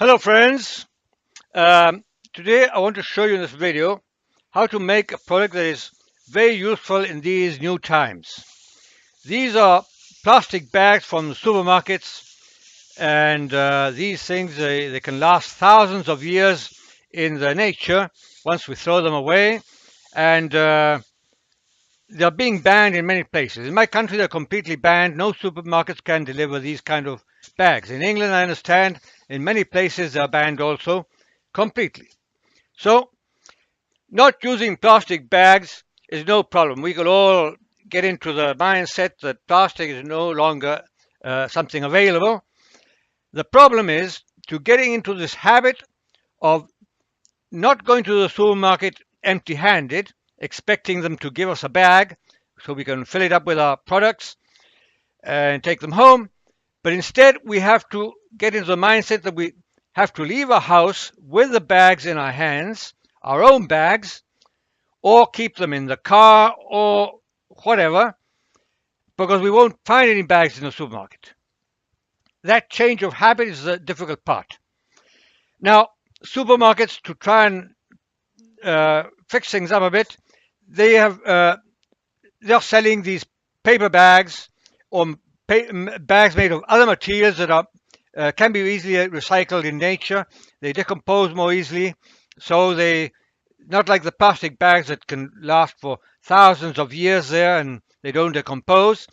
Hello friends, um, today I want to show you in this video how to make a product that is very useful in these new times. These are plastic bags from the supermarkets, and these things they can last thousands of years in the nature once we throw them away, and they're being banned in many places. In my country they're completely banned. No supermarkets can deliver these kind of bags. In England, I understand, in many places they're banned also completely. So not using plastic bags is no problem. We could all get into the mindset that plastic is no longer something available. The problem is to getting into this habit of not going to the supermarket empty-handed, expecting them to give us a bag so we can fill it up with our products and take them home. But instead, we have to get into the mindset that we have to leave our house with the bags in our hands, our own bags, or keep them in the car or whatever, because we won't find any bags in the supermarket. That change of habit is the difficult part. Now, supermarkets, to try and fix things up a bit, they're selling these paper bags or bags made of other materials that are can be easily recycled in nature. They decompose more easily, so they not like the plastic bags that can last for thousands of years there and they don't decompose,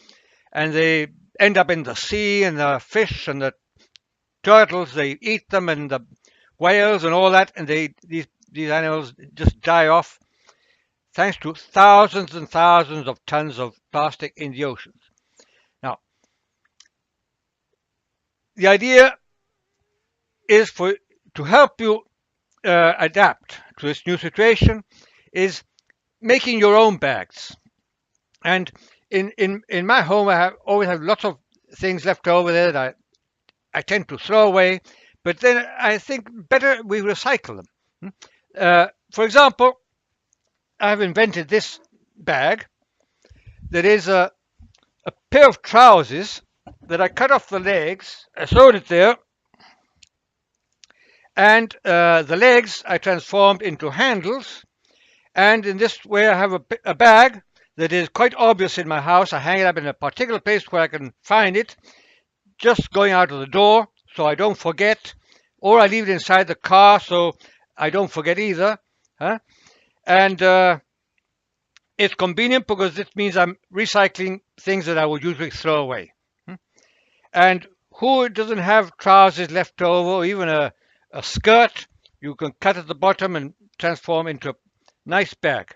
and they end up in the sea, and the fish and the turtles, they eat them, and the whales and all that, and these animals just die off thanks to thousands and thousands of tons of plastic in the oceans. Now, the idea is to help you adapt to this new situation is making your own bags. And in my home, I always have lots of things left over there that I tend to throw away, but then I think better we recycle them. For example, I've invented this bag that is a pair of trousers that I cut off the legs. I sewed it there, and the legs I transformed into handles, and in this way I have a bag that is quite obvious in my house. I hang it up in a particular place where I can find it just going out of the door so I don't forget, or I leave it inside the car so I don't forget either. And it's convenient because this means I'm recycling things that I would usually throw away. And who doesn't have trousers left over, or even a skirt you can cut at the bottom and transform into a nice bag.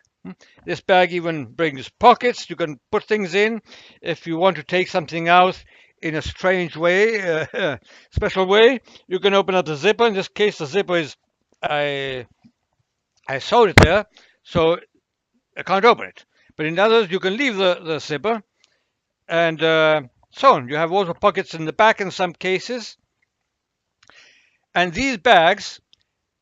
This bag even brings pockets. You can put things in if you want to take something out in a strange way, special way. You can open up the zipper. In this case, the zipper is I sewed it there, so I can't open it. But in others, you can leave the zipper, and so on. You have also pockets in the back in some cases. And these bags,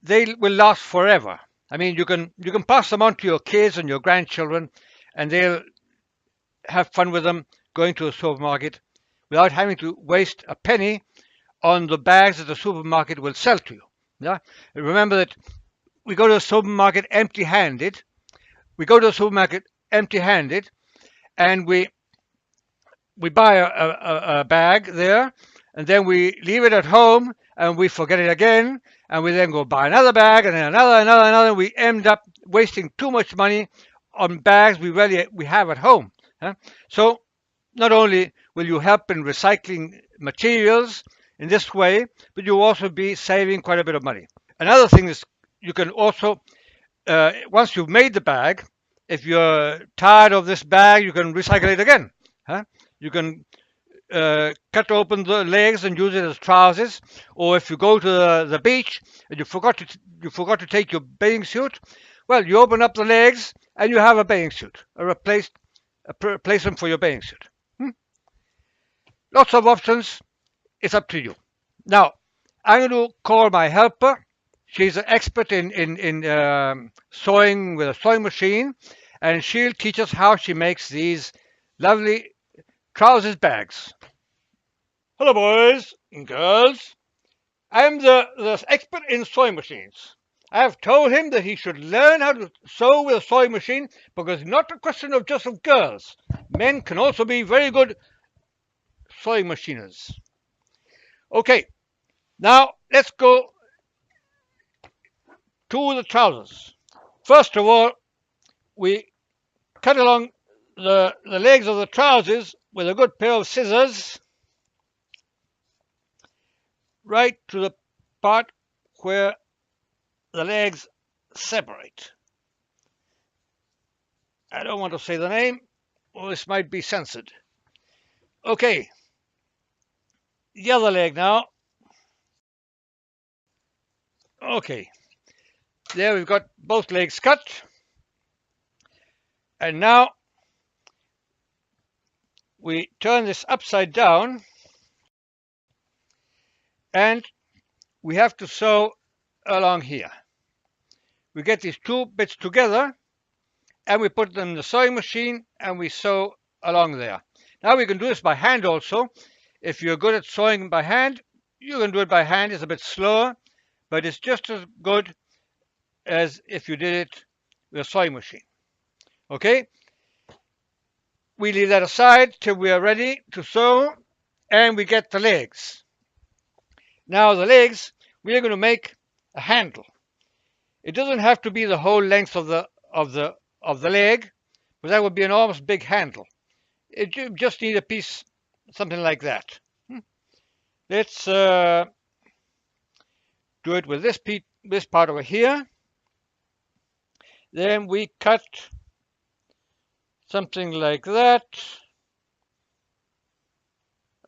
they will last forever. I mean, you can pass them on to your kids and your grandchildren, and they'll have fun with them going to a supermarket without having to waste a penny on the bags that the supermarket will sell to you. Yeah? Remember that we go to a supermarket empty-handed. And we buy a bag there, and then we leave it at home, and we forget it again, and we then go buy another bag, and then another, and we end up wasting too much money on bags we have at home. So not only will you help in recycling materials in this way, but you'll also be saving quite a bit of money. Another thing is you can also, once you've made the bag, if you're tired of this bag, you can recycle it again. You can cut open the legs and use it as trousers, or if you go to the beach and you forgot to take your bathing suit, well, you open up the legs and you have a bathing suit, a replacement for your bathing suit. Lots of options. It's up to you. Now, I'm going to call my helper. She's an expert in sewing with a sewing machine, and she'll teach us how she makes these lovely trousers bags. Hello, boys and girls. I am the expert in sewing machines. I have told him that he should learn how to sew with a sewing machine because it's not a question of just of girls. Men can also be very good sewing machiners. Okay, now let's go to the trousers. First of all, we cut along the legs of the trousers with a good pair of scissors right to the part where the legs separate. I don't want to say the name, or this might be censored. Okay, the other leg now. Okay, there we've got both legs cut. And now we turn this upside down and we have to sew along here. We get these two bits together and we put them in the sewing machine and we sew along there. Now we can do this by hand also. If you're good at sewing by hand, you can do it by hand. It's a bit slower, but it's just as good as if you did it with a sewing machine. Okay, we leave that aside till we are ready to sew and we get the legs. Now the legs, we are going to make a handle. It doesn't have to be the whole length of the leg, but that would be an almost big handle. You just need a piece, something like that. Let's do it with this part over here. Then we cut something like that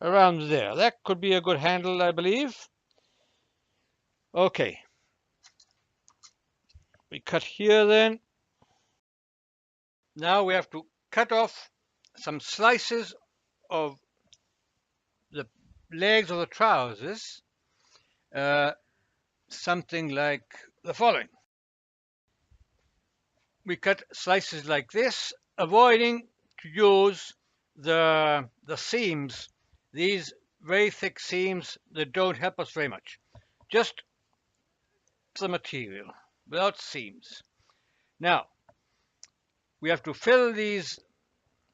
around there. That could be a good handle, I believe. Okay. We cut here then. Now we have to cut off some slices of the legs of the trousers, something like the following. We cut slices like this, avoiding to use the seams, these very thick seams that don't help us very much. Just the material without seams. Now we have to fill these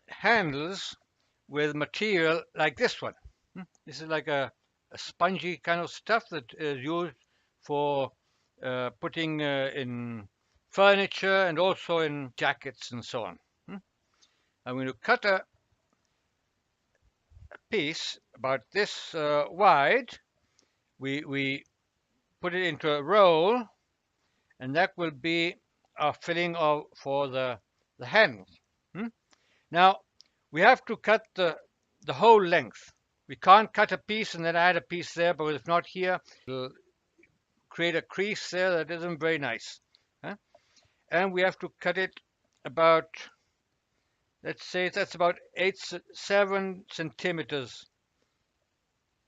handles with material like this one. This is like a spongy kind of stuff that is used for putting in furniture and also in jackets and so on. I'm going to cut a piece about this wide. We put it into a roll, and that will be our filling for the handle. Now we have to cut the whole length. We can't cut a piece and then add a piece there, because if not here, it'll create a crease there that isn't very nice. And we have to cut it about, let's say that's about 7 centimeters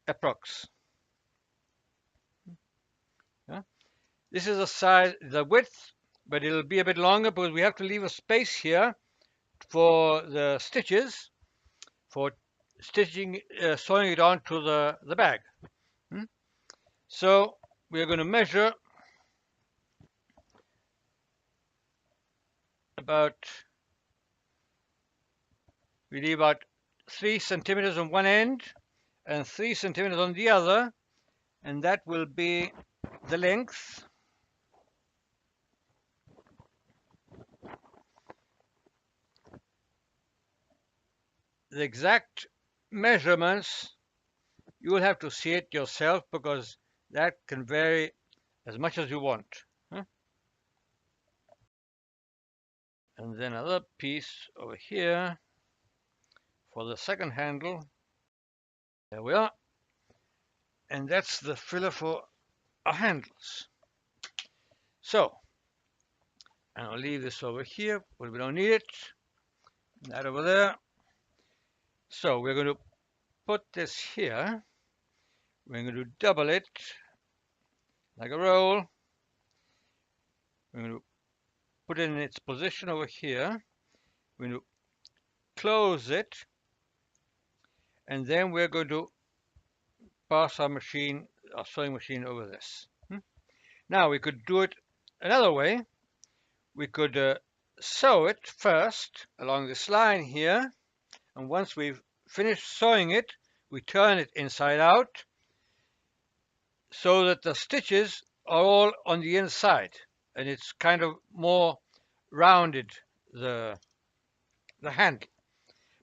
approx. This is the size, the width, but it'll be a bit longer because we have to leave a space here for the stitches, for stitching, sewing it onto the bag. So we're going to measure about, we leave about 3 centimeters on one end and 3 centimeters on the other, and that will be the length. The exact measurements, you will have to see it yourself because that can vary as much as you want. And then another piece over here for the second handle. There we are. And that's the filler for our handles. So, and I'll leave this over here, but we don't need it. That over there. So we're going to put this here. We're going to double it like a roll. We're going to put it in its position over here. We're going to close it, and then we're going to pass our machine our sewing machine over this. Now we could do it another way. We could sew it first along this line here, and once we've finished sewing it, we turn it inside out so that the stitches are all on the inside, and it's kind of more rounded, the handle.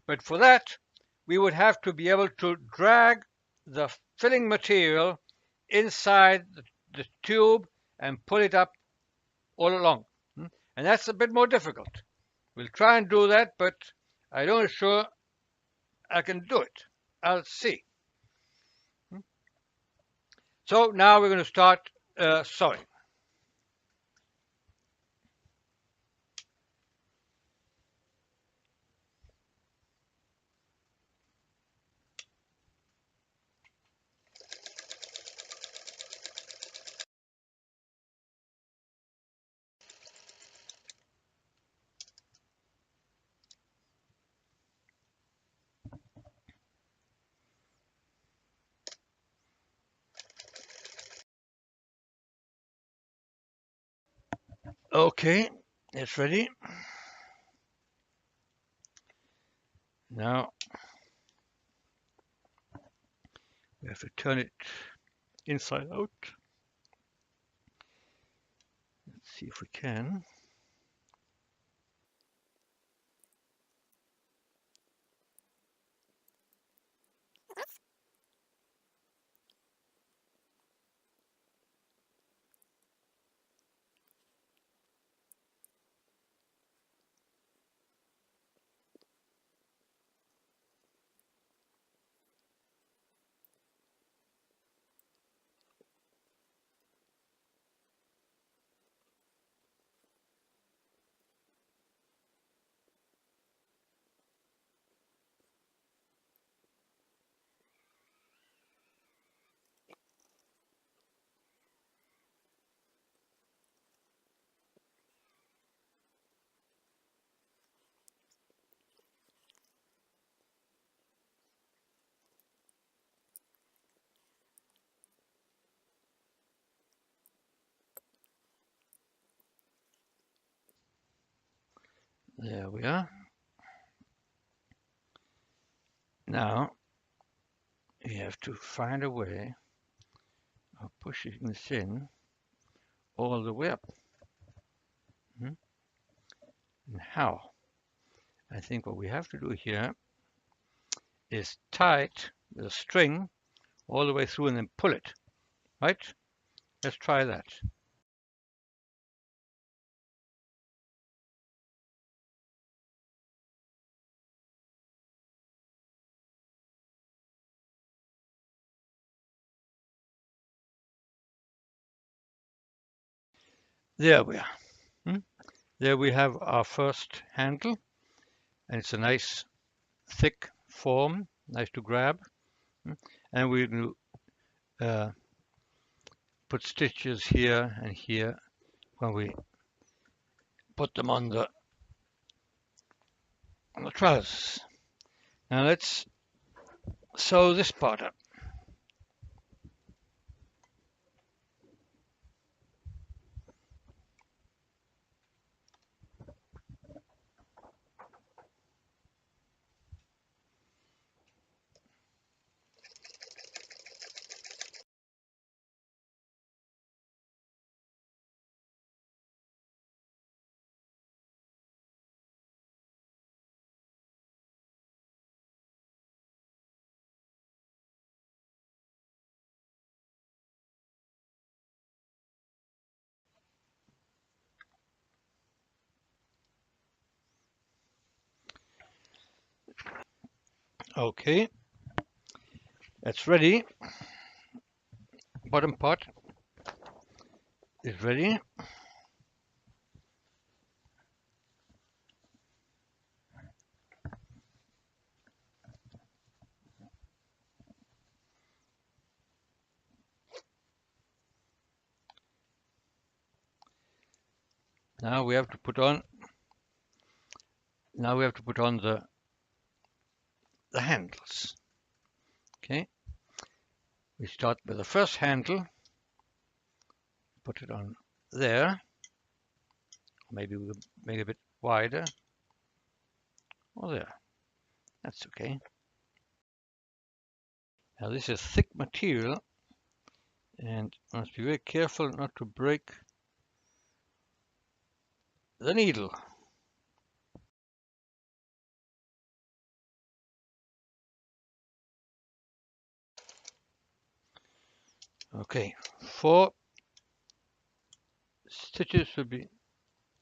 But for that, we would have to be able to drag the filling material inside the tube and pull it up all along. And that's a bit more difficult. We'll try and do that, but I don't sure I can do it. I'll see. So now we're going to start sewing. Okay, it's ready. Now we have to turn it inside out. Let's see if we can. There we are. Now we have to find a way of pushing this in all the way up. And how? I think what we have to do here is tie it with a string all the way through and then pull it. Right? Let's try that. There we are. There we have our first handle, and it's a nice thick form, nice to grab. And we're going to put stitches here and here when we put them on the trousers. Now let's sew this part up. Okay, that's ready. Bottom part is ready. Now we have to put on. Now we have to put on the handles. Okay. We start with the first handle, put it on there. Maybe we'll make it a bit wider. Or there. That's okay. Now this is thick material, and must be very careful not to break the needle. Okay, 4 stitches will be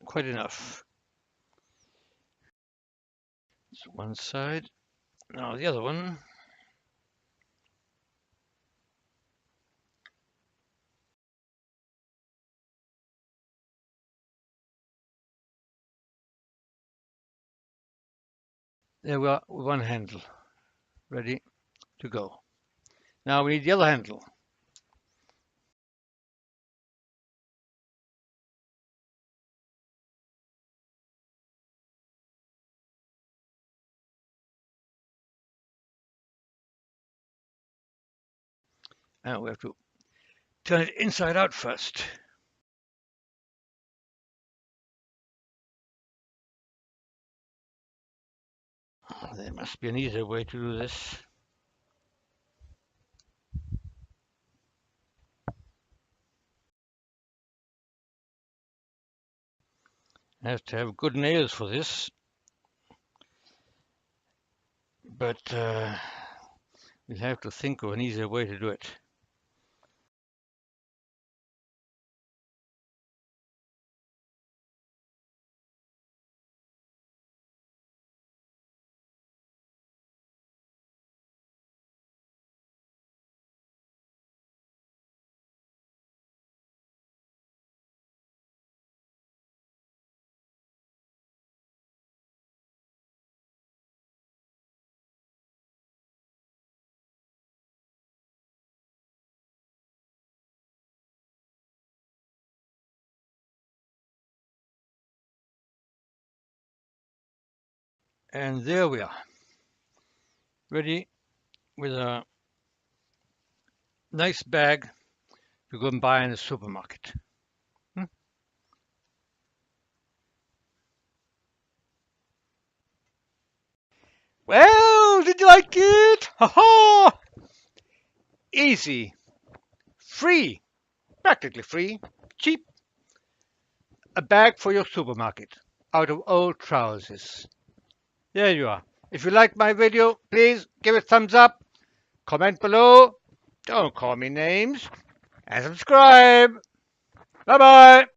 quite enough. That's one side. Now the other one. There we are, one handle ready to go. Now we need the other handle. Now we have to turn it inside out first. There must be an easier way to do this. I have to have good nails for this, but we'll have to think of an easier way to do it. And there we are, ready with a nice bag to go and buy in the supermarket. Well, did you like it? Ha ha! Easy, free, practically free, cheap. A bag for your supermarket out of old trousers. There you are. If you like my video, please give it a thumbs up, comment below, don't call me names, and subscribe. Bye bye.